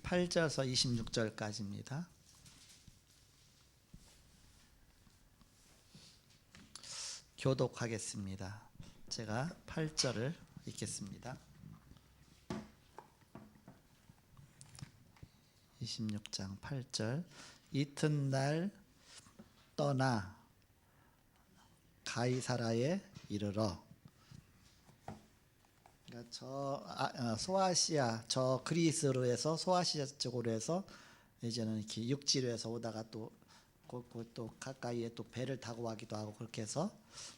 18절에서 26절까지입니다. 교독하겠습니다. 제가 8절을 읽겠습니다. 26장 8절. 이튿날 떠나 가이사라에 이르러. 그러니까 소아시아, 저 그리스로 해서 소아시아 쪽으로 해서 이제는 이렇게 육지로 해서 오다가 또 가까이에 또 배를 타고 가기도 하고, 그렇게 해서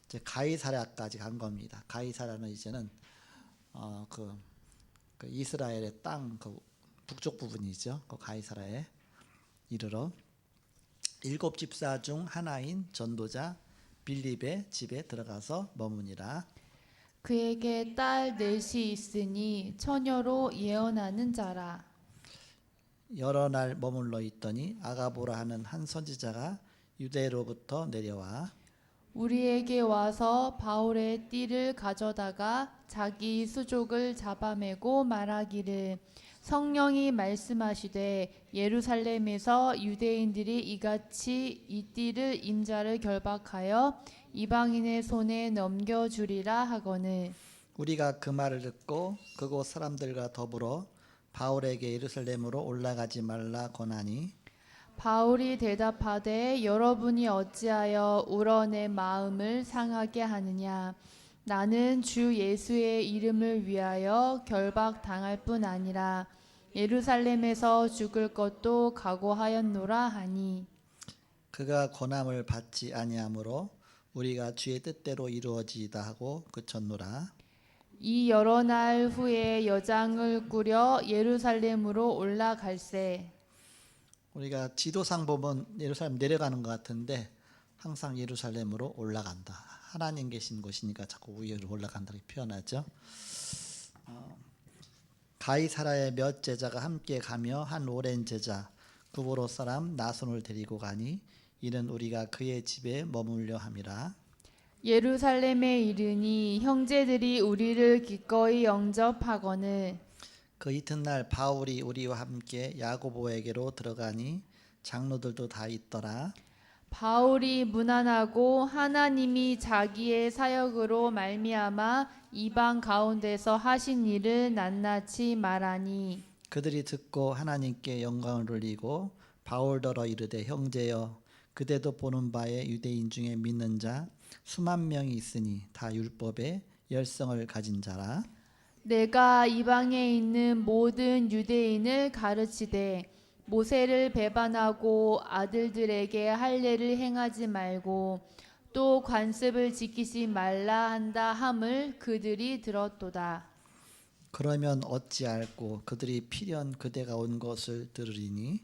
이제 가이사라까지 간 겁니다. 가이사라는 이제는 그 이스라엘의 땅 그 북쪽 부분이죠. 그 가이사라에 이르러 7 집사 중 하나인 전도자 빌립의 집에 들어가서 머무니라. 그에게 딸 넷이 있으니 처녀로 예언하는 자라. 여러 날 머물러 있더니 아가보라 하는 한 선지자가 유대로부터 내려와 우리에게 와서 바울의 띠를 가져다가 자기 수족을 잡아매고 말하기를, 성령이 말씀하시되 예루살렘에서 유대인들이 이같이 이 띠를 인자를 결박하여 이방인의 손에 넘겨주리라 하거늘, 우리가 그 말을 듣고 그곳 사람들과 더불어 바울에게 예루살렘으로 올라가지 말라 권하니, 바울이 대답하되 여러분이 어찌하여 우러내 마음을 상하게 하느냐. 나는 주 예수의 이름을 위하여 결박당할 뿐 아니라 예루살렘에서 죽을 것도 각오하였노라 하니, 그가 권함을 받지 아니하므로 우리가 주의 뜻대로 이루어지이다 하고 그쳤노라. 이 여러 날 후에 여장을 꾸려 예루살렘으로 올라갈세. 우리가 지도상 보면 예루살렘 내려가는 것 같은데 항상 예루살렘으로 올라간다. 하나님 계신 곳이니까 자꾸 위로 올라간다 이렇게 표현하죠. 가이사라의 몇 제자가 함께 가며 한 오랜 제자 구브로 사람 나손을 데리고 가니 이는 우리가 그의 집에 머물려 함이라. 예루살렘에 이르니 형제들이 우리를 기꺼이 영접하거늘, 그 이튿날 바울이 우리와 함께 야고보에게로 들어가니 장로들도 다 있더라. 바울이 문안하고 하나님이 자기의 사역으로 말미암아 이방 가운데서 하신 일을 낱낱이 말하니, 그들이 듣고 하나님께 영광을 돌리고 바울더러 이르되, 형제여 그대도 보는 바에 유대인 중에 믿는 자 수만 명이 있으니 다 율법의 열성을 가진 자라. 내가 이방에 있는 모든 유대인을 가르치되 모세를 배반하고 아들들에게 할례를 행하지 말고 또 관습을 지키지 말라 한다 함을 그들이 들었도다. 그러면 어찌할꼬 그들이 필연 그대가 온 것을 들으리니,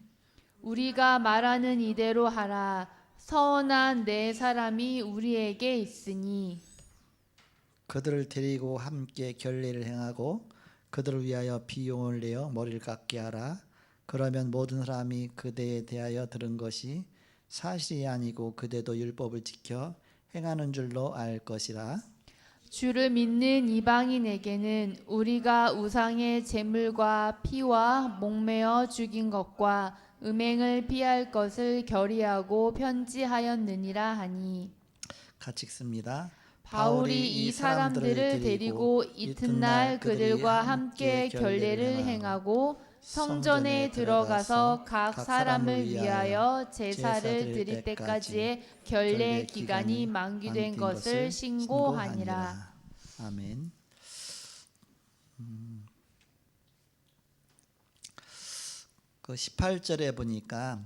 우리가 말하는 이대로 하라. 서원한 네 사람이 우리에게 있으니 그들을 데리고 함께 결례를 행하고 그들을 위하여 비용을 내어 머리를 깎게 하라. 그러면 모든 사람이 그대에 대하여 들은 것이 사실이 아니고 그대도 율법을 지켜 행하는 줄로 알 것이라. 주를 믿는 이방인에게는 우리가 우상의 제물과 피와 목매어 죽인 것과 음행을 피할 것을 결의하고 편지하였느니라 하니, 같이 읽습니다. 바울이 이 사람들을 데리고 이튿날 그들과 함께 결례를 행하고 성전에 들어가서 각 사람을 위하여 제사를 드릴 때까지의 결례 기간이 만기된 것을 신고하니라. 아멘. 그 18절에 보니까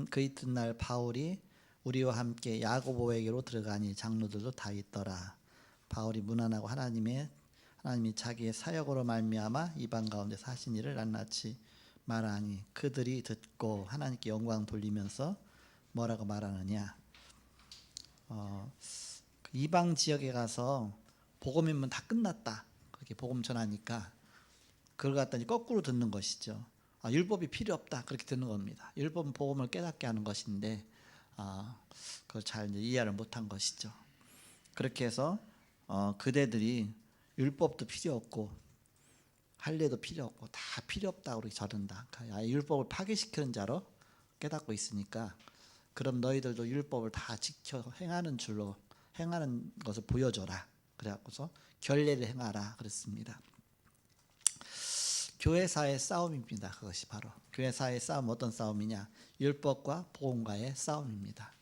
그 이튿날 바울이 우리와 함께 야고보에게로 들어가니 장로들도 다 있더라. 바울이 문안하고 하나님이 자기의 사역으로 말미암아 이방 가운데서 하신 일을 낱낱이 말하니 그들이 듣고 하나님께 영광 돌리면서 뭐라고 말하느냐. 그 이방 지역에 가서 복음이면 다 끝났다 그렇게 복음 전하니까 그걸 갖다 거꾸로 듣는 것이죠. 율법이 필요 없다 그렇게 듣는 겁니다. 율법은 복음을 깨닫게 하는 것인데 그걸 잘 이해를 못한 것이죠. 그렇게 해서 그대들이 율법도 필요 없고 할례도 필요 없고 다 필요 없다고 그렇게 저른다. 율법을 파괴시키는 자로 깨닫고 있으니까 그럼 너희들도 율법을 다 지켜 행하는 것을 보여줘라. 그래갖고서 결례를 행하라 그랬습니다. 교회사의 싸움입니다. 그것이 바로 교회사의 싸움. 어떤 싸움이냐? 율법과 복음과의 싸움입니다.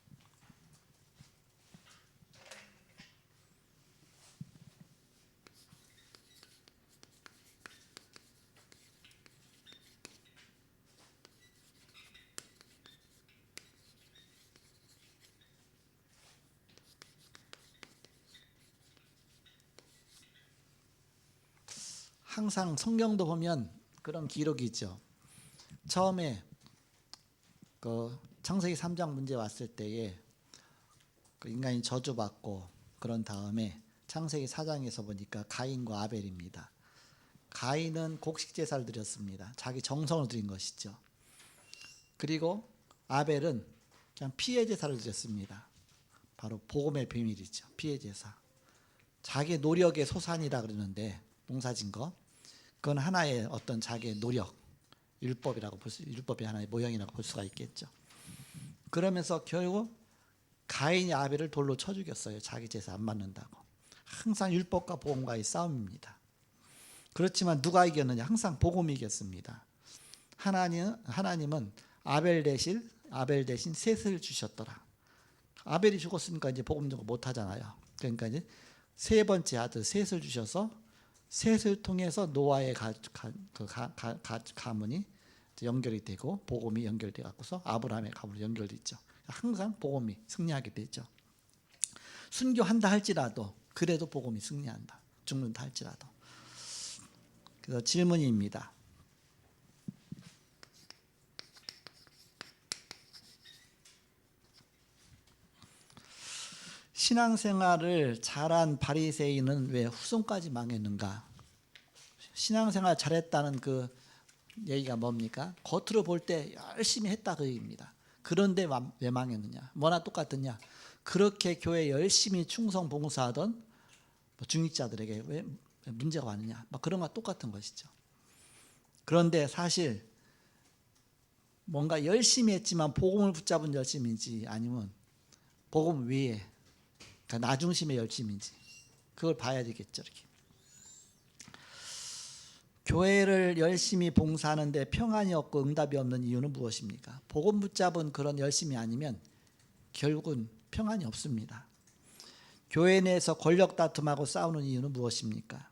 항상 성경도 보면 그런 기록이 있죠. 처음에 그 창세기 3장 문제 왔을 때에 그 인간이 저주받고 그런 다음에 창세기 4장에서 보니까 가인과 아벨입니다. 가인은 곡식 제사를 드렸습니다. 자기 정성을 드린 것이죠. 그리고 아벨은 그냥 피해 제사를 드렸습니다. 바로 복음의 비밀이죠. 피해 제사. 자기 노력의 소산이라 그러는데 농사진 거. 그건 하나의 어떤 자기의 노력, 율법의 하나의 모형이라고 볼 수가 있겠죠. 그러면서 결국 가인이 아벨을 돌로 쳐 죽였어요. 자기 제사 안 받는다고. 항상 율법과 복음과의 싸움입니다. 그렇지만 누가 이겼느냐? 항상 복음이 이겼습니다. 하나님은 아벨 대신 셋을 주셨더라. 아벨이 죽었으니까 이제 복음 전거 못 하잖아요. 그러니까 이제 세 번째 아들 셋을 주셔서 셋을 통해서 노아의 가문이 연결이 되고 복음이 연결돼 갖고서 아브라함의 가문으로 연결됐죠. 항상 복음이 승리하게 되죠. 순교한다 할지라도 그래도 복음이 승리한다. 죽는다 할지라도. 그래서 질문입니다. 신앙생활을 잘한 바리새인은 왜 후손까지 망했는가? 신앙생활 잘했다는 그 얘기가 뭡니까? 겉으로 볼 때 열심히 했다 그 얘기입니다. 그런데 왜 망했느냐? 뭐나 똑같느냐? 그렇게 교회 열심히 충성 봉사하던 중직자들에게 왜 문제가 왔느냐? 막 그런 거와 똑같은 것이죠. 그런데 사실 뭔가 열심히 했지만 복음을 붙잡은 열심인지 아니면 복음 위에 그러니까 나 중심의 열심인지 그걸 봐야 되겠죠. 이렇게. 교회를 열심히 봉사하는데 평안이 없고 응답이 없는 이유는 무엇입니까? 복음 붙잡은 그런 열심이 아니면 결국은 평안이 없습니다. 교회 내에서 권력 다툼하고 싸우는 이유는 무엇입니까?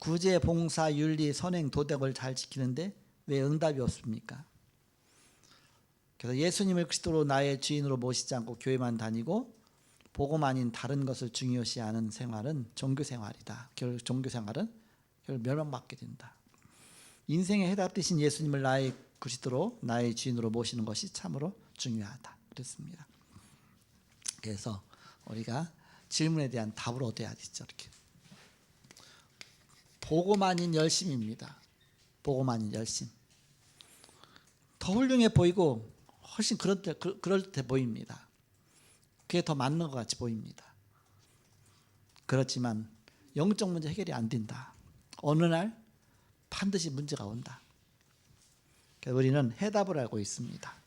구제, 봉사, 윤리, 선행, 도덕을 잘 지키는데 왜 응답이 없습니까? 그래서 예수님을 그리스도로 나의 주인으로 모시지 않고 교회만 다니고 복음 아닌 다른 것을 중요시하는 생활은 종교생활이다. 결국 종교생활은 결국 멸망받게 된다. 인생의 해답 되신 예수님을 나의 그리스도로 나의 주인으로 모시는 것이 참으로 중요하다. 그랬습니다. 그래서 우리가 질문에 대한 답을 얻어야 되죠. 이렇게. 복음 아닌 열심입니다. 복음 아닌 열심. 더 훌륭해 보이고 훨씬 그럴듯해 보입니다. 그게 더 맞는 것 같이 보입니다. 그렇지만 영적 문제 해결이 안 된다. 어느 날 반드시 문제가 온다. 그래서 우리는 해답을 알고 있습니다.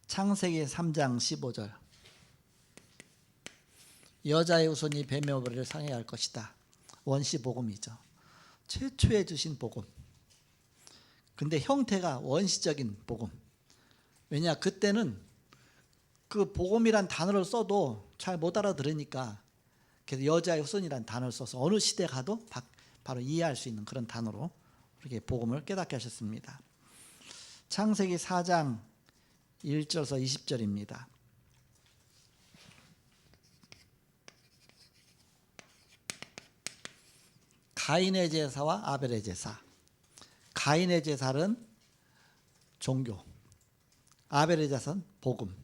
창세기 3장 15절 여자의 후손이 뱀의 머리를 상해할 것이다. 원시 복음이죠. 최초에 주신 복음. 근데 형태가 원시적인 복음. 왜냐 그때는 그 복음이란 단어를 써도 잘 못 알아들으니까 그래서 여자의 후손이란 단어를 써서 어느 시대 가도 바로 이해할 수 있는 그런 단어로 이렇게 복음을 깨닫게 하셨습니다. 창세기 4장 1절에서 20절입니다. 가인의 제사와 아벨의 제사. 가인의 제사는 종교, 아벨의 제사는 복음.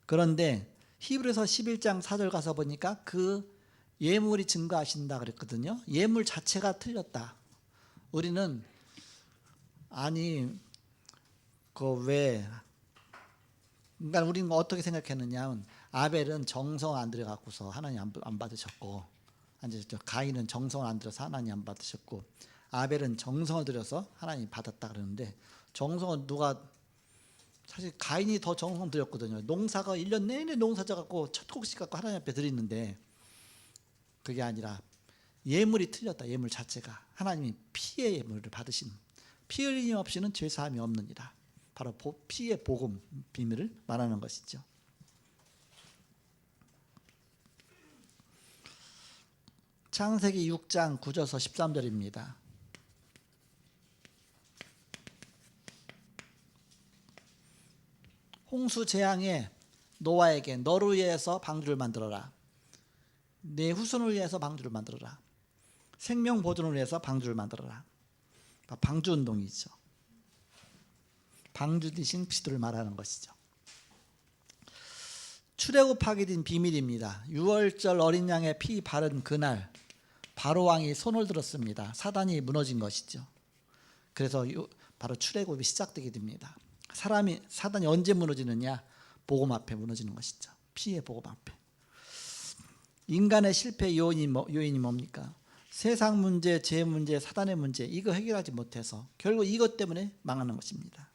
그런데 히브리서 11장 4절 가서 보니까 그 예물이 증거하신다 그랬거든요. 예물 자체가 틀렸다. 우리는 아니 그러니까 우리는 어떻게 생각했느냐? 아벨은 정성 안 들여갖고서 하나님 안 받으셨고, 이제 가인은 정성을 안 들여서 하나님 안 받으셨고, 아벨은 정성을 들여서 하나님 받았다 그러는데, 정성은 누가, 사실 가인이 더 정성 들였거든요. 농사가 1년 내내 농사 져갖고 첫 곡식 갖고 하나님 앞에 드리는데, 그게 아니라 예물이 틀렸다. 예물 자체가 하나님이 피의 예물을 받으신, 피 흘림 없이는 죄 사함이 없느니라. 바로 피의 복음 비밀을 말하는 것이죠. 창세기 6장 9절서 13절입니다. 홍수 재앙에 노아에게 너를 위해서 방주를 만들어라. 내 후손을 위해서 방주를 만들어라. 생명 보존을 위해서 방주를 만들어라. 방주 운동이죠. 방주 대신 피도를 말하는 것이죠. 출애굽하게 된 비밀입니다. 6월절 어린 양의 피 바른 그날 바로 왕이 손을 들었습니다. 사단이 무너진 것이죠. 그래서 바로 출애굽이 시작되게 됩니다. 사단이 언제 무너지느냐? 복음 앞에 무너지는 것이죠. 피의 복음 앞에. 인간의 실패 요인이 뭡니까? 세상 문제, 제 문제, 사단의 문제, 이거 해결하지 못해서 결국 이것 때문에 망하는 것입니다.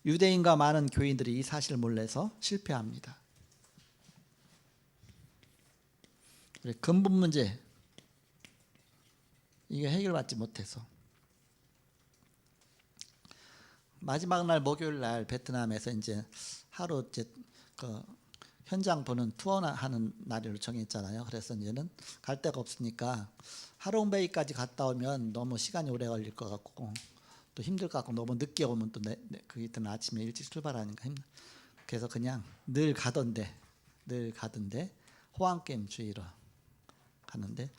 유대인과 많은 교인들이 이 사실을 몰라서 실패합니다. 근본 문제, 이게 해결받지 못해서. 마지막 날 목요일 날 베트남에서 이제 하루 이제 그 현장 보는 투어하는 날을 정했잖아요. 그래서 이제는 갈 데가 없으니까 하롱베이까지 갔다 오면 너무 시간이 오래 걸릴 것 같고 또 힘들 것 같고 너무 늦게 오면 또 그 이튿날 아침에 일찍 출발하니까 그래서 그냥 늘 가던데 호황게임 주의로 가는데,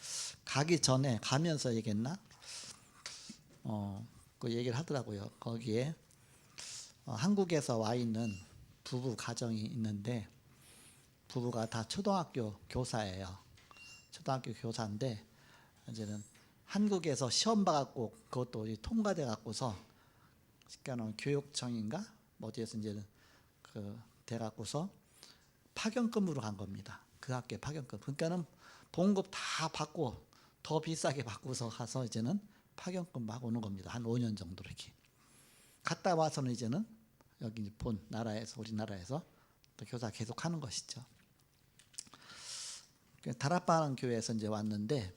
가기 전에 가면서 얘기했나? 그 얘기를 하더라고요. 거기에 한국에서 와 있는 부부 가정이 있는데, 부부가 다 초등학교 교사예요. 초등학교 교사인데 이제는 한국에서 시험 봐갖고 그것도 통과돼 갖고서 그러니까 교육청인가 어디에서 이제는 그 돼 갖고서 파견급으로 간 겁니다. 그 학교에 파견급. 그러니까는 봉급 다 받고 더 비싸게 받고서 가서 이제는 파견급 막 오는 겁니다. 한 5년 정도 이렇게 갔다 와서는 이제는 여기 본 나라에서 우리나라에서 또 교사 계속 하는 것이죠. 다락방 교회에서 이제 왔는데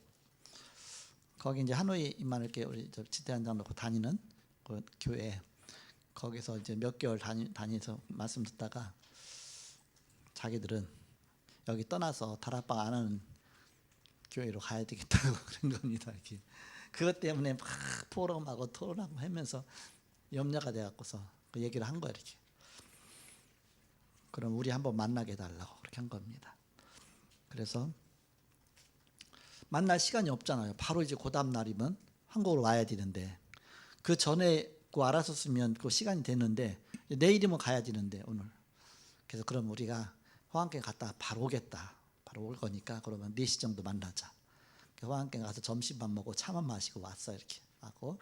거기 이제 하노이 이만하게 우리 지대한장 놓고 다니는 그 교회, 거기서 이제 몇 개월 다니서 말씀 듣다가 자기들은 여기 떠나서 다락방 안 하는 교회로 가야 되겠다고 그런 겁니다. 이렇게 그것 때문에 막 포럼하고 토론하고 하면서 염려가 돼갖고서 그 얘기를 한 거예요. 이렇게 그럼 우리 한번 만나게 해달라고 그렇게 한 겁니다. 그래서 만날 시간이 없잖아요. 바로 이제 그 다음 날이면 한국으로 와야 되는데, 그 전에 그 알았었으면 그 시간이 됐는데 내일이면 가야 되는데 오늘. 그래서 그럼 우리가 호황길 갔다 바로 오겠다. 바로 올 거니까 그러면 4시 정도 만나자. 호황길 가서 점심밥 먹고 차만 마시고 왔어. 이렇게 하고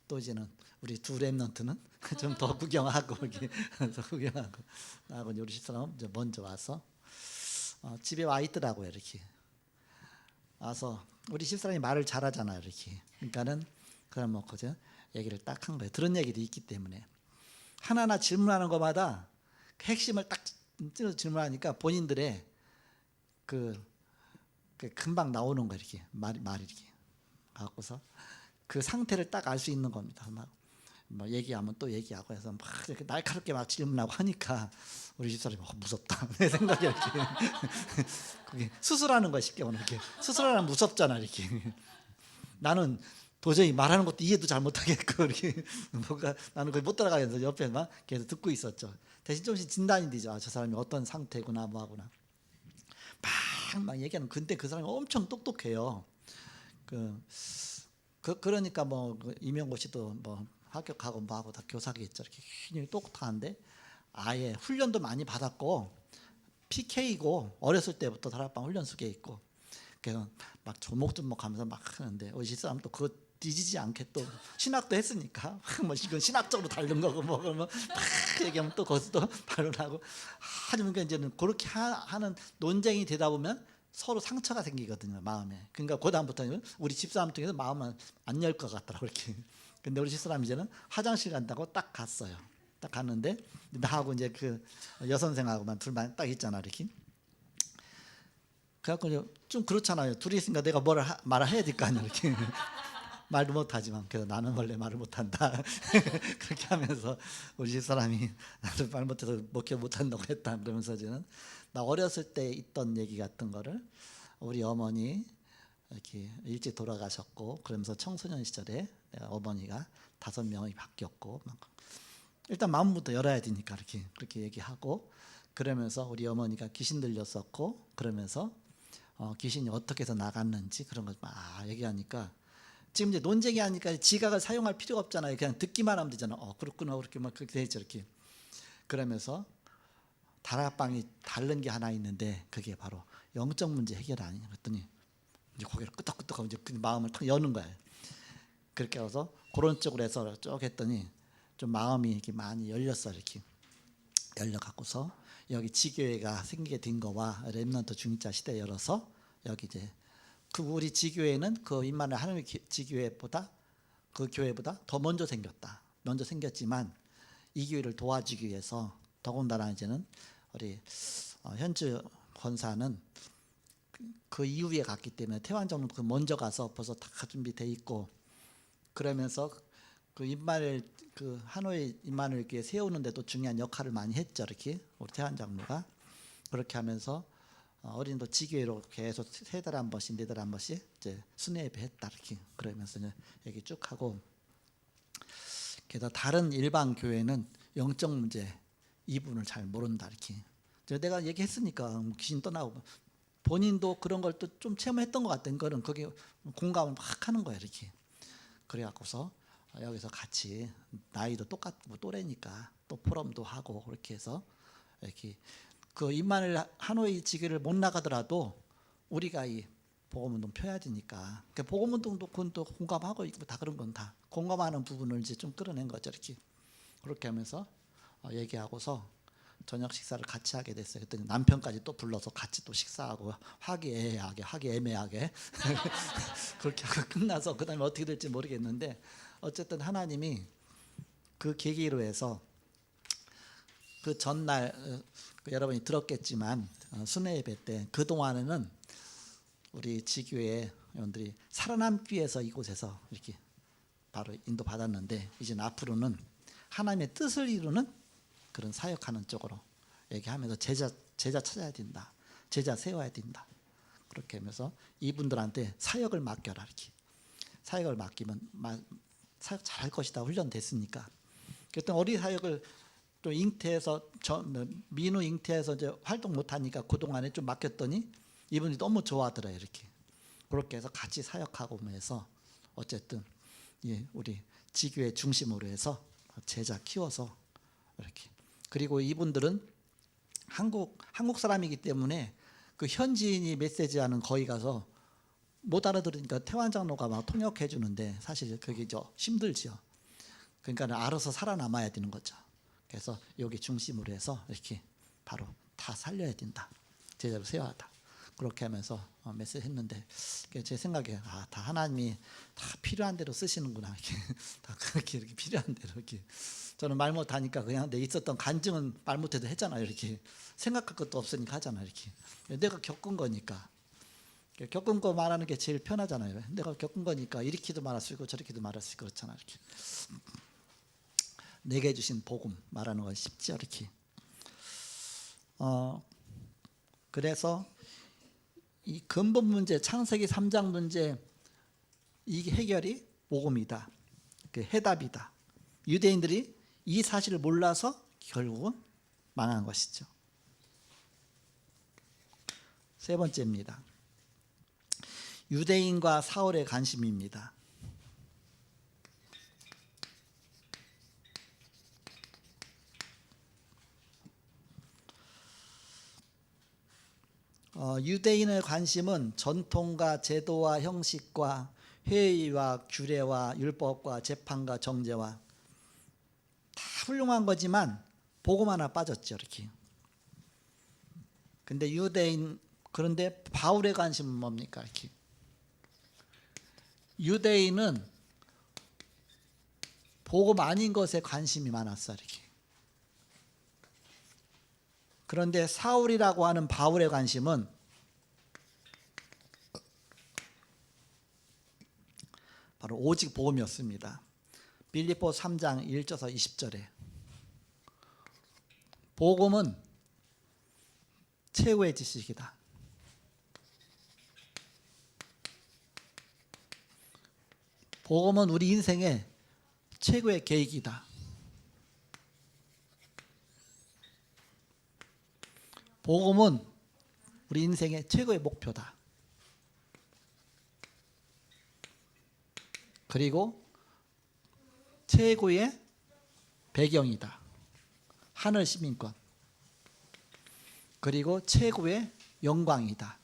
또 이제는 우리 두 랩런트는 좀 더 구경하고 이렇게 더 구경하고 나하고 우리 집사람 이제 먼저 와서 집에 와 있더라고요. 이렇게 와서 우리 집사람이 말을 잘하잖아요. 이렇게 그러니까는 그럼 뭐 그죠 얘기를 딱 한 거예요. 들은 얘기도 있기 때문에 하나하나 질문하는 것마다 그 핵심을 딱 찔러 질문하니까 본인들의 그 금방 나오는 거 이렇게 말이 이렇게 갖고서 그 상태를 딱 알 수 있는 겁니다. 막 뭐 얘기하면 또 얘기하고 해서 막 이렇게 날카롭게 막 질문하고 하니까 우리 집사람이 무섭다 내 생각이 이렇게 그게 수술하는 거야. 쉽게 말하면 이렇게 수술하면 무섭잖아. 이렇게 나는 도저히 말하는 것도 이해도 잘 못하겠고 이렇게 뭔가 나는 그걸 못 따라가겠어. 옆에 막 계속 듣고 있었죠. 대신 조금씩 진단이 되죠. 저 사람이 어떤 상태구나 뭐하구나 막 얘기하는. 근데 그 사람이 엄청 똑똑해요. 그러니까 뭐 이명고 씨도 뭐 합격하고 뭐하고 다 교사겠죠. 이렇게 굉장히 똑똑한데 아예 훈련도 많이 받았고 PK고 어렸을 때부터 다락방 훈련 속에 있고 그래서 막 조목조목하면서 막 하는데 우리 집사람 또 그 뒤지지 않게 또 신학도 했으니까 뭐 이건 신학적으로 다른 거고 뭐 그러면 막 얘기하면 또 거기서 또 반론하고 하니까 이제는 그렇게 하는 논쟁이 되다 보면 서로 상처가 생기거든요, 마음에. 그러니까 그 다음부터는 우리 집사람 통해서 마음은 안 열 것 같더라고 이렇게. 근데 우리 집사람 이제는 화장실 간다고 딱 갔어요. 딱 갔는데 나하고 이제 그 여선생하고만 둘만 딱 있잖아 이렇게. 그래갖고 좀 그렇잖아요. 둘이 있으니까 내가 뭐를 말을 해야 될 거 아니야 이렇게. 말도 못하지만 그래서 나는 원래 말을 못한다. 그렇게 하면서 우리 집사람이 나도 말 못해서 목회 못한다고 했다 그러면서 저는 나 어렸을 때 있던 얘기 같은 거를 우리 어머니 이렇게 일찍 돌아가셨고 그러면서 청소년 시절에 내가 어머니가 5명이 바뀌었고 막 일단 마음부터 열어야 되니까 이렇게 그렇게 얘기하고 그러면서 우리 어머니가 귀신 들렸었고 그러면서 귀신이 어떻게 해서 나갔는지 그런 걸 막 얘기하니까 지금 이제 논쟁이 하니까 지각을 사용할 필요가 없잖아요. 그냥 듣기만 하면 되잖아. 그렇구나 그렇게 막 그렇게 되죠 이렇게. 그러면서 다락방이 다른 게 하나 있는데 그게 바로 영적 문제 해결 아니냐 그랬더니 이제 고개를 끄덕끄덕하고 이제 그 마음을 탁 여는 거예요. 그렇게 해서 그런 쪽으로 해서 쭉 했더니 좀 마음이 이렇게 많이 열렸어 이렇게 열려 갖고서 여기 지교회가 생기게 된 거와 렘넌트 중자 시대 열어서 여기 이제 그 우리 지교회는 그 임마누엘 하나님의 지교회보다 그 교회보다 더 먼저 생겼다. 먼저 생겼지만 이 교회를 도와주기 위해서 더군다나 이제는 우리 현주 권사는 그 이후에 갔기 때문에 태완정은 그 먼저 가서 벌써 다 준비돼 있고 그러면서 그 임마누엘 그 하노이 임마누엘 교회 세우는데도 중요한 역할을 많이 했죠 이렇게 우리 태완 장로가 그렇게 하면서 어린이도 지교회로 계속 3달에 한 번씩 4달에 한 번씩 이제 순회 예배했다 이렇게 그러면서 얘기 쭉 하고 게다가 다른 일반 교회는 영적 문제 이분을 잘 모른다 이렇게 내가 얘기했으니까 귀신 떠나고 본인도 그런 걸 또 좀 체험했던 것 같은 거는 그게 공감을 막 하는 거야 이렇게 그래갖고서 여기서 같이 나이도 똑같고 또래니까 또 포럼도 하고 그렇게 해서 이렇게 그 임마누엘 하노이 지교를 못 나가더라도 우리가 이 복음운동 펴야 되니까 그러니까 복음운동도 그건 또 공감하고 있고 다 그런 건 다 공감하는 부분을 이제 좀 끌어낸 거죠 이렇게 그렇게 하면서 얘기하고서 저녁 식사를 같이 하게 됐어요. 그랬더니 남편까지 또 불러서 같이 또 식사하고 화기애애하게 그렇게 하고 끝나서 그다음에 어떻게 될지 모르겠는데 어쨌든 하나님이 그 계기로 해서 그 전날 여러분이 들었겠지만 순회 예배 때 그 동안에는 우리 지교회 회원들이 살아남기 위해서 이곳에서 이렇게 바로 인도 받았는데 이제는 앞으로는 하나님의 뜻을 이루는 그런 사역하는 쪽으로 얘기하면서 제자 찾아야 된다. 제자 세워야 된다. 그렇게 하면서 이분들한테 사역을 맡겨라 이렇게. 사역을 맡기면 사역 잘할 것이다. 훈련됐으니까. 그랬더니 어린 사역을 또 잉태해서 민우 잉태해서 이제 활동 못 하니까 그 동안에 좀 맡겼더니 이분이 너무 좋아하더라요 이렇게. 그렇게 해서 같이 사역하고 해서 어쨌든 우리 지교회 중심으로 해서 제자 키워서 이렇게. 그리고 이분들은 한국 사람이기 때문에 그 현지인이 메시지하는 거기 가서 못 알아들으니까 태완 장로가 막 통역해 주는데 사실 그게 힘들죠. 그러니까 알아서 살아남아야 되는 거죠. 그래서 여기 중심으로 해서 이렇게 바로 다 살려야 된다. 제자로 세워야다. 그렇게 하면서 메시지 했는데 제 생각에 다 하나님이 다 필요한 대로 쓰시는구나 이렇게 다 그렇게 이렇게 필요한 대로 이렇게 저는 말 못하니까 그냥 내 있었던 간증은 말 못해도 했잖아요 이렇게 생각할 것도 없으니까 하잖아요 이렇게 내가 겪은 거니까 겪은 거 말하는 게 제일 편하잖아요. 내가 겪은 거니까 이렇게도 말할 수 있고 저렇게도 말할 수 있고 그렇잖아요 이렇게 내게 주신 복음 말하는 건 쉽지 이렇게 그래서 이 근본 문제 창세기 3장 문제 이게 해결이 복음이다. 그 해답이다. 유대인들이 이 사실을 몰라서 결국은 망한 것이죠. 세 번째입니다. 유대인과 사울의 관심입니다. 유대인의 관심은 전통과 제도와 형식과 회의와 규례와 율법과 재판과 정죄와 다 훌륭한 거지만 복음 하나 빠졌죠. 이렇게. 근데 유대인, 그런데 바울의 관심은 뭡니까? 이렇게. 유대인은 복음 아닌 것에 관심이 많았어. 이렇게. 그런데 사울이라고 하는 바울의 관심은 바로 오직 복음이었습니다. 빌립보 3장 1절에서 20절에 복음은 최고의 지식이다. 복음은 우리 인생의 최고의 계획이다. 복음은 우리 인생의 최고의 목표다. 그리고 최고의 배경이다. 하늘 시민권. 그리고 최고의 영광이다.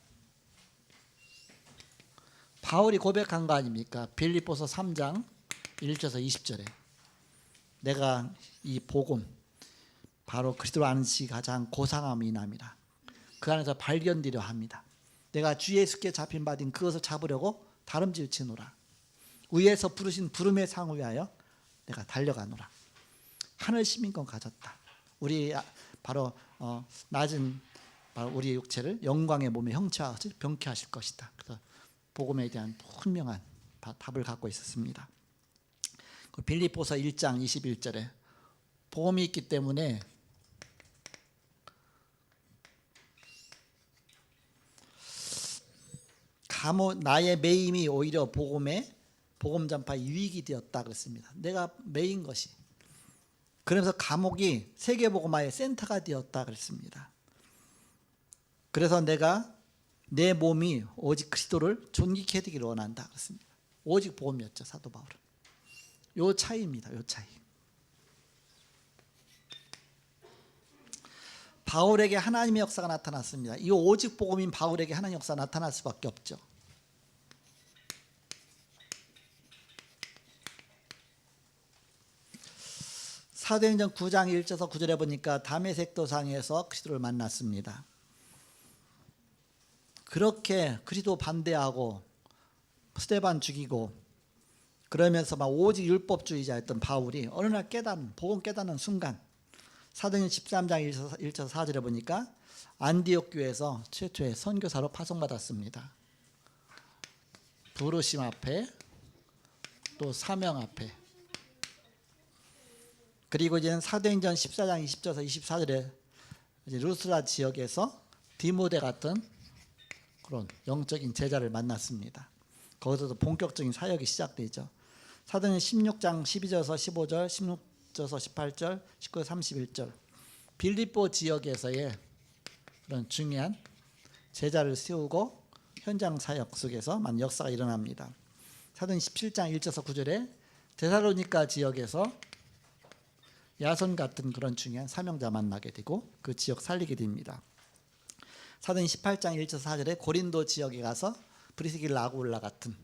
바울이 고백한 거 아닙니까? 빌립보서 3장 1절에서 20절에 내가 이 복음 바로 그리스도를 아는 지식이 가장 고상함이 남이라. 그 안에서 발견되려 합니다. 내가 주 예수께 잡힌 바딘 그것을 잡으려고 다름질치노라. 위에서 부르신 부름의 상을 위하여 내가 달려가노라. 하늘 시민권 가졌다. 우리 바로 낮은 바로 우리 육체를 영광의 몸에 형체하듯이 병쾌하실 것이다. 그래서 복음에 대한 분명한 답을 갖고 있었습니다. 빌립보서 1장 21절에 복음이 있기 때문에 나의 매임이 오히려 복음 전파의 유익이 되었다 그랬습니다. 내가 매인 것이. 그러면서 감옥이 세계복음화의 센터가 되었다 그랬습니다. 그래서 내가 내 몸이 오직 그리스도를 존귀케 해드기를 원한다 그랬습니다. 오직 복음이었죠, 사도 바울은. 요 차이입니다. 요 차이. 바울에게 하나님의 역사가 나타났습니다. 이 오직 복음인 바울에게 하나님의 역사가 나타날 수밖에 없죠. 사도행전 9장 1절에서 9절에 보니까 다메섹 도상에서 그리스도를 만났습니다. 그렇게 그리스도 반대하고 스데반 죽이고 그러면서 막 오직 율법주의자였던 바울이 어느 날 복음 깨닫는 순간 사도행전 13장 1절에서 4절에 보니까 안디옥 교회에서 최초의 선교사로 파송받았습니다. 부르심 앞에 또 사명 앞에. 그리고 이제는 사도행전 14장 20절에서 24절에 이제 루스라 지역에서 디모데 같은 그런 영적인 제자를 만났습니다. 거기서도 본격적인 사역이 시작되죠. 사도행전 16장 12절에서 15절, 16절에서 18절, 19절에서 31절 빌립보 지역에서의 그런 중요한 제자를 세우고 현장 사역 속에서 많은 역사가 일어납니다. 사도행전 17장 1절에서 9절에 데살로니가 지역에서 야손 같은 그런 중요한 사명자 만나게 되고 그 지역 살리게 됩니다. 사도행전 18장 1절에서 4절에 고린도 지역에 가서 브리스길라 아굴라 같은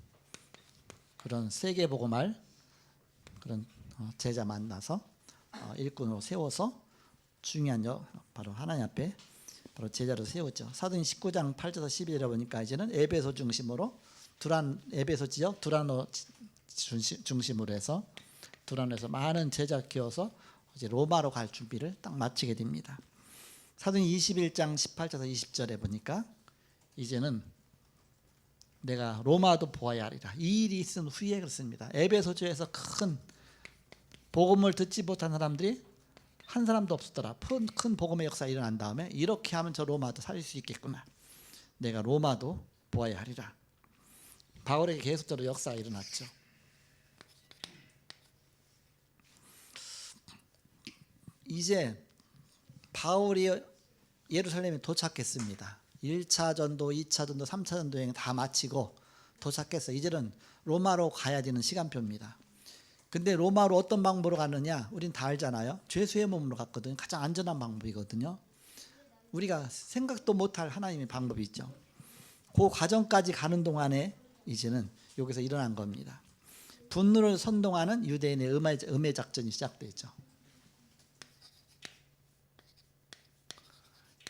그런 세계복음할 그런 제자 만나서 일꾼으로 세워서 중요한 바로 하나님 앞에 바로 제자로 세웠죠. 사도행전 19장 8절에서 12절에 보니까 이제는 에베소 중심으로 에베소 지역 두라노 중심으로 해서 두라노에서 많은 제자 키워서 이제 로마로 갈 준비를 딱 마치게 됩니다. 사도행전 21장 18절에서 20절에 보니까 이제는 내가 로마도 보아야 하리라. 이 일이 있은 후에 그렇습니다. 에베소주에서 큰 복음을 듣지 못한 사람들이 한 사람도 없었더라. 큰 복음의 역사가 일어난 다음에 이렇게 하면 저 로마도 살릴 수 있겠구나. 내가 로마도 보아야 하리라. 바울에게 계속적으로 역사가 일어났죠. 이제 바울이 예루살렘에 도착했습니다. 1차 전도, 2차 전도, 3차 전도 여행 다 마치고 도착해서 이제는 로마로 가야 되는 시간표입니다. 근데 로마로 어떤 방법으로 가느냐? 우린 다 알잖아요. 죄수의 몸으로 갔거든요. 가장 안전한 방법이거든요. 우리가 생각도 못할 하나님의 방법이 있죠. 그 과정까지 가는 동안에 이제는 여기서 일어난 겁니다. 분노를 선동하는 유대인의 음해 작전이 시작되죠.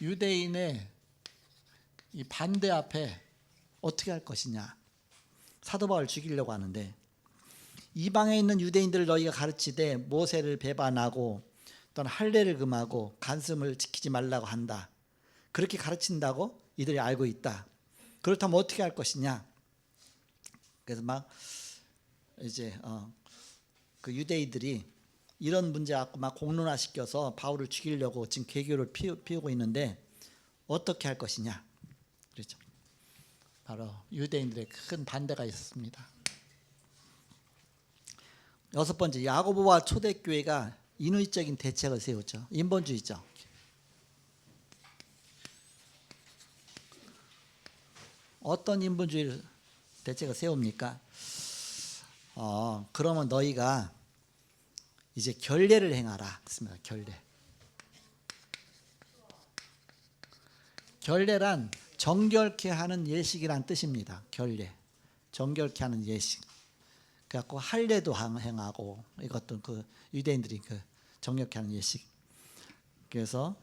유대인의 이 반대 앞에 어떻게 할 것이냐. 사도 바울을 죽이려고 하는데, 이방에 있는 유대인들을 너희가 가르치되 모세를 배반하고 또는 할례를 금하고 간습을 지키지 말라고 한다. 그렇게 가르친다고 이들이 알고 있다. 그렇다면 어떻게 할 것이냐. 그래서 막 이제 그 유대인들이 이런 문제 갖고 막 공론화시켜서 바울을 죽이려고 지금 계교를 피우고 있는데 어떻게 할 것이냐. 그렇죠. 바로 유대인들의 큰 반대가 있었습니다. 여섯 번째, 야고보와 초대교회가 인위적인 대책을 세웠죠. 인본주의죠. 어떤 인본주의 대책을 세웁니까? 그러면 너희가 이제 결례를 행하라. 그렇습니다. 결례. 결례란 정결케 하는 예식이란 뜻입니다. 결례. 정결케 하는 예식. 그래갖고 할례도 행하고, 이것도 그 유대인들이 그 정결케 하는 예식. 그래서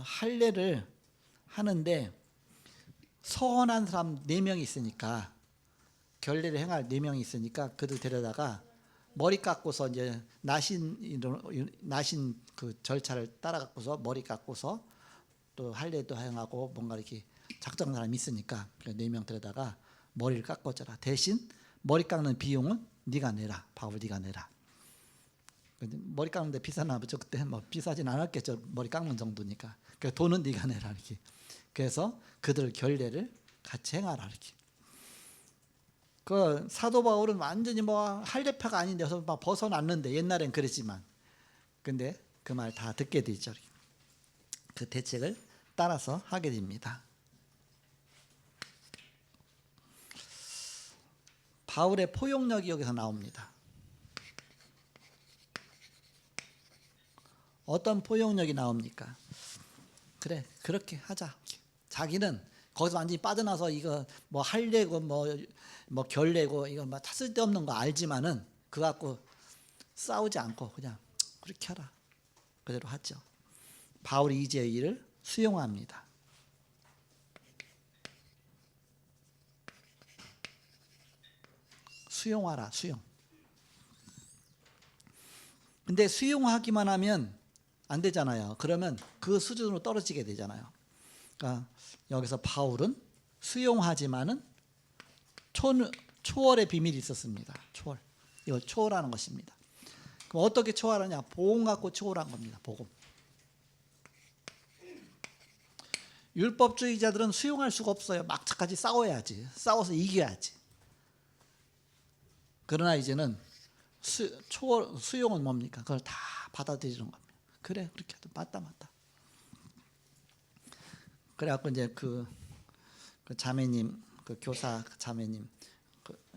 할례를 하는데 서원한 사람 4명이 있으니까, 결례를 행할 4명이 있으니까 그들 데려다가 머리 깎고서 이제 나신 그 절차를 따라 갖고서 머리 깎고서 또 할례도 행하고 뭔가 이렇게 작정한 사람이 있으니까 그 4명 데려다가 머리를 깎아줘라. 대신 머리 깎는 비용은 네가 내라. 바울 네가 내라. 머리 깎는데 비싸나 보죠. 그때 뭐 비싸진 않았겠죠. 머리 깎는 정도니까. 그 돈은 네가 내라 이렇게. 그래서 그들 결례를 같이 행하라 이렇게. 그 사도 바울은 완전히 뭐 할례파가 아닌데서 막 벗어났는데, 옛날엔 그랬지만, 근데 그 말 다 듣게 되죠. 그 대책을 따라서 하게 됩니다. 바울의 포용력이 여기서 나옵니다. 어떤 포용력이 나옵니까? 그래, 그렇게 하자. 자기는 거기서 완전히 빠져나서 이거 뭐 할례고 뭐 결례고 이거 막 다 쓸데없는 거 알지만은 그거 갖고 싸우지 않고 그냥 그렇게 하라. 그대로 하죠. 바울이 이제 일을 수용합니다. 수용하라, 수용. 근데 수용하기만 하면 안 되잖아요. 그러면 그 수준으로 떨어지게 되잖아요. 그러니까 여기서 바울은 수용하지만은 초월의 비밀이 있었습니다. 초월. 이걸 초월하는 것입니다. 그럼 어떻게 초월하냐? 복음 갖고 초월한 겁니다. 복음. 율법주의자들은 수용할 수가 없어요. 막차까지 싸워야지. 싸워서 이겨야지. 그러나 이제는 수용은 뭡니까? 그걸 다 받아들이는 겁니다. 그래, 그렇게 해도 맞다. 그래갖고 이제 그 자매님, 그 교사 자매님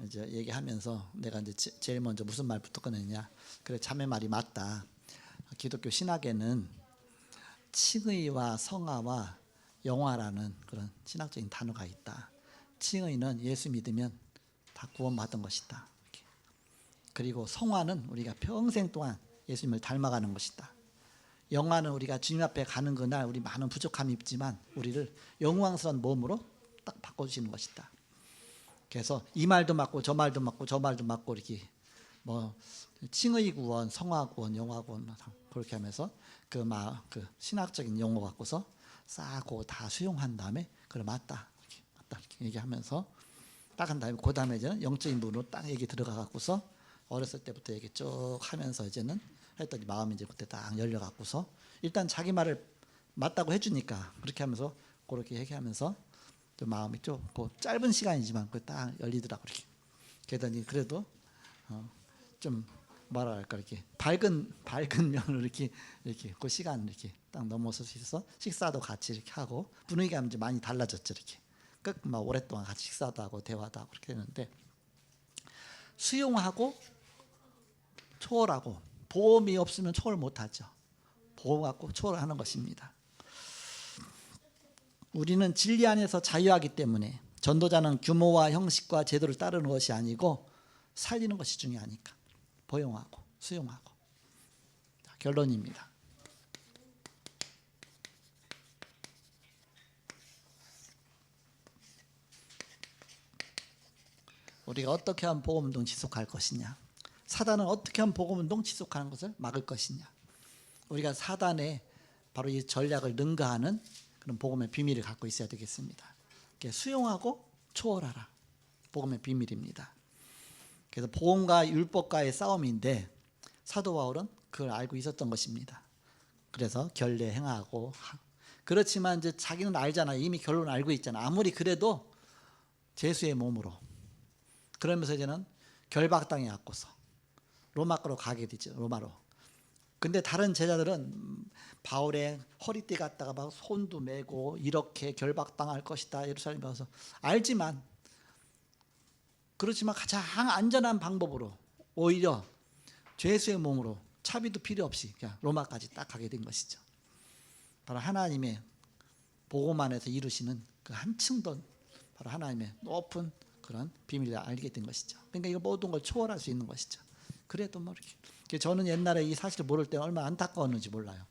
이제 얘기하면서 내가 이제 제일 먼저 무슨 말부터 꺼냈냐? 그래, 자매 말이 맞다. 기독교 신학에는 칭의와 성화와 영화라는 그런 신학적인 단어가 있다. 칭의는 예수 믿으면 다 구원받은 것이다. 이렇게. 그리고 성화는 우리가 평생 동안 예수님을 닮아가는 것이다. 영화는 우리가 주님 앞에 가는 그날 우리 많은 부족함이 있지만 우리를 영광스러운 몸으로 딱 바꿔주시는 것이다. 그래서 이 말도 맞고 저 말도 맞고 저 말도 맞고 이렇게 뭐 칭의 구원, 성화 구원, 영화 구원 그렇게 하면서 그 신학적인 용어 갖고서 싹 그거 다 수용한 다음에 그래 맞다 이렇게 얘기하면서 딱 한 다음에 그 다음에 이제는 영적인 부분으로 딱 얘기 들어가 갖고서 어렸을 때부터 얘기 쭉 하면서 이제는 했더니 마음이 이제 그때 딱 열려 갖고서 일단 자기 말을 맞다고 해주니까 그렇게 하면서 그렇게 얘기하면서 또 마음이 좀 짧은 시간이지만 그 딱 열리더라고 이렇게. 그러더니 그래도 좀 뭐랄까 이렇게 밝은 면으로 이렇게 그 시간 이렇게 딱 넘어설 수 있어서 식사도 같이 이렇게 하고 분위기가 이제 많이 달라졌죠 이렇게. 막 오랫동안 같이 식사도 하고 대화도 하고 그렇게 했는데 수용하고 초월하고 보험이 없으면 초월 못하죠. 보험 갖고 초월하는 것입니다. 우리는 진리 안에서 자유하기 때문에 전도자는 규모와 형식과 제도를 따르는 것이 아니고 살리는 것이 중요하니까 포용하고 수용하고. 자, 결론입니다. 우리가 어떻게 하면 복음운동 지속할 것이냐, 사단은 어떻게 하면 복음운동 지속하는 것을 막을 것이냐. 우리가 사단의 바로 이 전략을 능가하는 그런 복음의 비밀을 갖고 있어야 되겠습니다. 수용하고 초월하라, 복음의 비밀입니다. 그래서 복음과 율법과의 싸움인데 사도 바울은 그걸 알고 있었던 것입니다. 그래서 결례 행하고, 그렇지만 이제 자기는 알잖아요. 이미 결론 알고 있잖아. 아무리 그래도 제수의 몸으로, 그러면서 이제는 결박당해 갖고서 로마로 가게 되죠. 로마로. 근데 다른 제자들은 바울의 허리띠 갖다가 막 손도 메고 이렇게 결박당할 것이다, 예루살렘에 와서 알지만, 그렇지만 가장 안전한 방법으로 오히려 죄수의 몸으로 차비도 필요 없이 그냥 로마까지 딱 가게 된 것이죠. 바로 하나님의 복음 안에서 이루시는 그 한층 더 바로 하나님의 높은 그런 비밀을 알게 된 것이죠. 그러니까 이거 모든 걸 초월할 수 있는 것이죠. 그래도 뭐 이렇게 저는 옛날에 이 사실을 모를 때 얼마나 안타까웠는지 몰라요.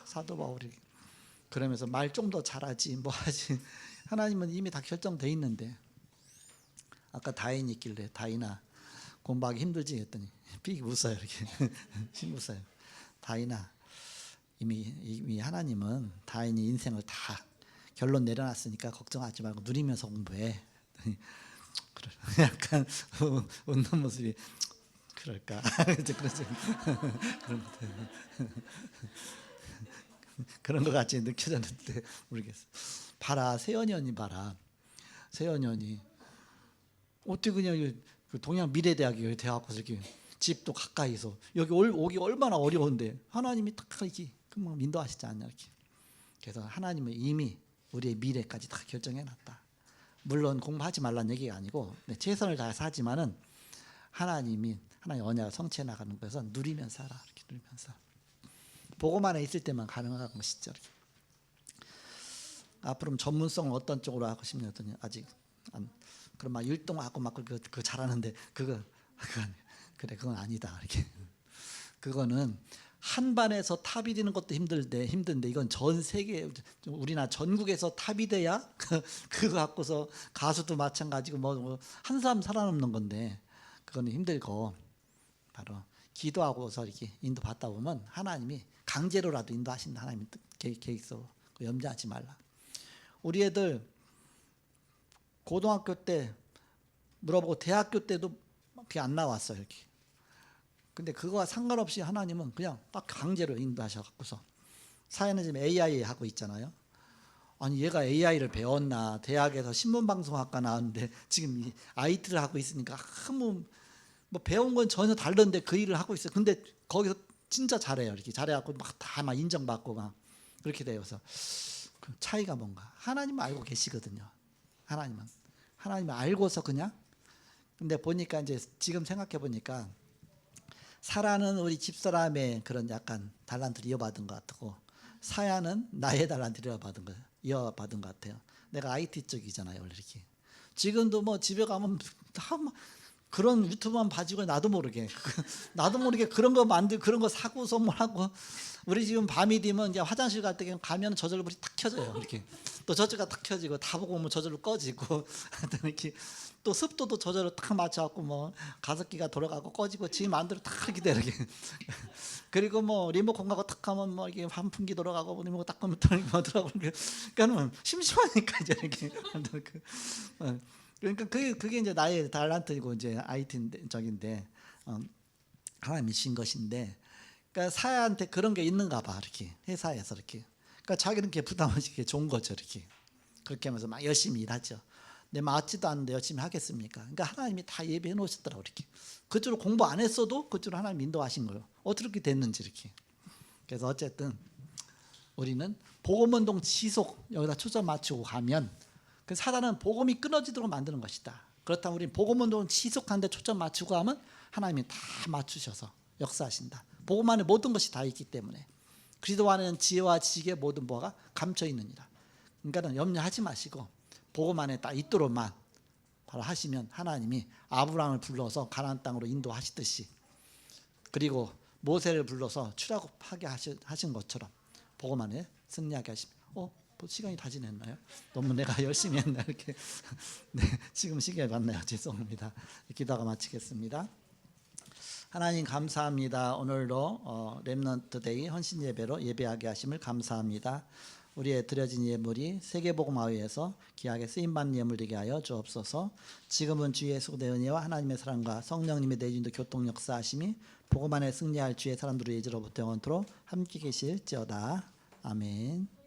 사도 바울이 그러면서 말 좀 더 잘하지 뭐 하지, 하나님은 이미 다 결정돼 있는데. 아까 다인이 있길래 다인아 공부하기 힘들지 했더니 삑 웃어요. 이렇게 웃어요. 다인아, 이미 하나님은 다인이 인생을 다 결론 내려놨으니까 걱정하지 말고 누리면서 공부해. 약간 웃는 모습이 그럴까? 그러지. 그런 것 같이 느껴졌는데 모르겠어. 봐라, 세연이 언니 봐라. 세연이 언니 어떻게 그냥 그 동양 미래대학에 대학 가서 이렇게 집도 가까이서 여기 오기 얼마나 어려운데 하나님이 딱 이렇게 금방 인도하시지 않냐 이렇게. 그래서 하나님은 이미 우리의 미래까지 다 결정해놨다. 물론 공부하지 말라는 얘기가 아니고 최선을 다해서 하지만은 하나님 언약을 성취해 나가는 거여서 누리면서 살아. 이렇게 누리면서 복음 안에 있을 때만 가능한 것이죠. 이렇게. 앞으로 전문성을 어떤 쪽으로 하고 싶냐 했더니 아직 안. 그럼 막 율동하고 막 그 잘하는데 그건 그건 아니다. 이렇게. 그거는 한 반에서 탑이 되는 것도 힘든데 이건 전 세계, 우리나라 전국에서 탑이 돼야 그거 갖고서 가수도 마찬가지고 뭐 한 사람 살아남는 건데 그거는 힘들고, 바로 기도하고서 이렇게 인도받다 보면 하나님이 강제로라도 인도하신다. 하나님이 계획서 염려하지 말라. 우리 애들 고등학교 때 물어보고 대학교 때도 그게 안 나왔어요. 이렇게. 근데 그거와 상관없이 하나님은 그냥 딱 강제로 인도하셔갖고서 사회는 지금 AI 하고 있잖아요. 아니 얘가 AI를 배웠나, 대학에서 신문방송학과 나왔는데 지금 이 IT를 하고 있으니까 아무 뭐 배운 건 전혀 다른데 그 일을 하고 있어요. 근데 거기서 진짜 잘해요. 이렇게 잘해갖고 막 다 막 인정받고 막 그렇게 돼요. 그래서 그 차이가 뭔가, 하나님은 알고 계시거든요. 하나님은 알고서 그냥. 근데 보니까 이제 지금 생각해 보니까 사라는 우리 집사람의 그런 약간 달란트를 이어받은 것 같고, 사야는 나의 달란트를 이어받은 것 같아요. 내가 IT 쪽이잖아요, 원래 이렇게. 지금도 뭐 집에 가면 다 막 그런 유튜브만 봐주고 나도 모르게 그런 거 그런 거 사고 선물하고. 우리 지금 밤이 되면 이제 화장실 갈 때 가면 저절로 불이 탁 켜져요. 이렇게 또 저절로 탁 켜지고, 다 보고 오면 저절로 꺼지고 이렇게 또 습도도 저절로 탁 맞춰갖고 뭐 가습기가 돌아가고 꺼지고 지 마음대로 탁 이렇게 돼 이렇게. 그리고 뭐 리모컨 가고 탁 하면 뭐 이게 환풍기 돌아가고 리모컨 딱 하면 돌아가고. 그러니까는 심심하니까 이제 이렇게. 그러니까 그게 이제 나의 달란트이고 이제 IT 적인데 하나님이 신 것인데. 그러니까 사야한테 그런 게 있는가 봐. 이렇게 회사에서 이렇게. 그러니까 자기는 이렇게 부담 없이 이렇게 좋은 거죠. 이렇게. 그렇게 하면서 막 열심히 일하죠. 내 맞지도 않는데 열심히 하겠습니까? 그러니까 하나님이 다 예배해 놓으셨더라고. 이렇게. 그쪽으로 공부 안 했어도 그쪽으로 하나님 인도하신 거예요. 어떻게 그렇게 됐는지 이렇게. 그래서 어쨌든 우리는 복음운동 지속, 여기다 초점 맞추고 가면 그 사단은 복음이 끊어지도록 만드는 것이다. 그렇다면 우리는 복음운동을 지속하는데 초점 맞추고 하면 하나님이 다 맞추셔서 역사하신다. 복음 안에 모든 것이 다 있기 때문에 그리스도 안에는 지혜와 지식의 모든 뭐가 감춰 있느니라. 그러니까 염려하지 마시고 보고만 딱 있도록만 바로 하시면 하나님이 아브라함을 불러서 가나안 땅으로 인도하시듯이, 그리고 모세를 불러서 출애굽하게 하신 것처럼 보고만에 승리하게 하십니다. 시간이 다 지났나요? 너무 내가 열심히 했나 이렇게. 네, 지금 시계에 봤네요. 죄송합니다. 기도하고 마치겠습니다. 하나님 감사합니다. 오늘도 렘넌트 데이 헌신 예배로 예배하게 하심을 감사합니다. 우리의 드려진 예물이 세계복음화위에서 귀하게 쓰임받는 예물 되게 하여 주옵소서. 지금은 주 예수 그리스도의 은혜와 하나님의 사랑과 성령님의 내주인도 교통 역사하심이 복음 안에 승리할 주의 사람들의 예지로부터 영원토록 함께 계실지어다. 아멘.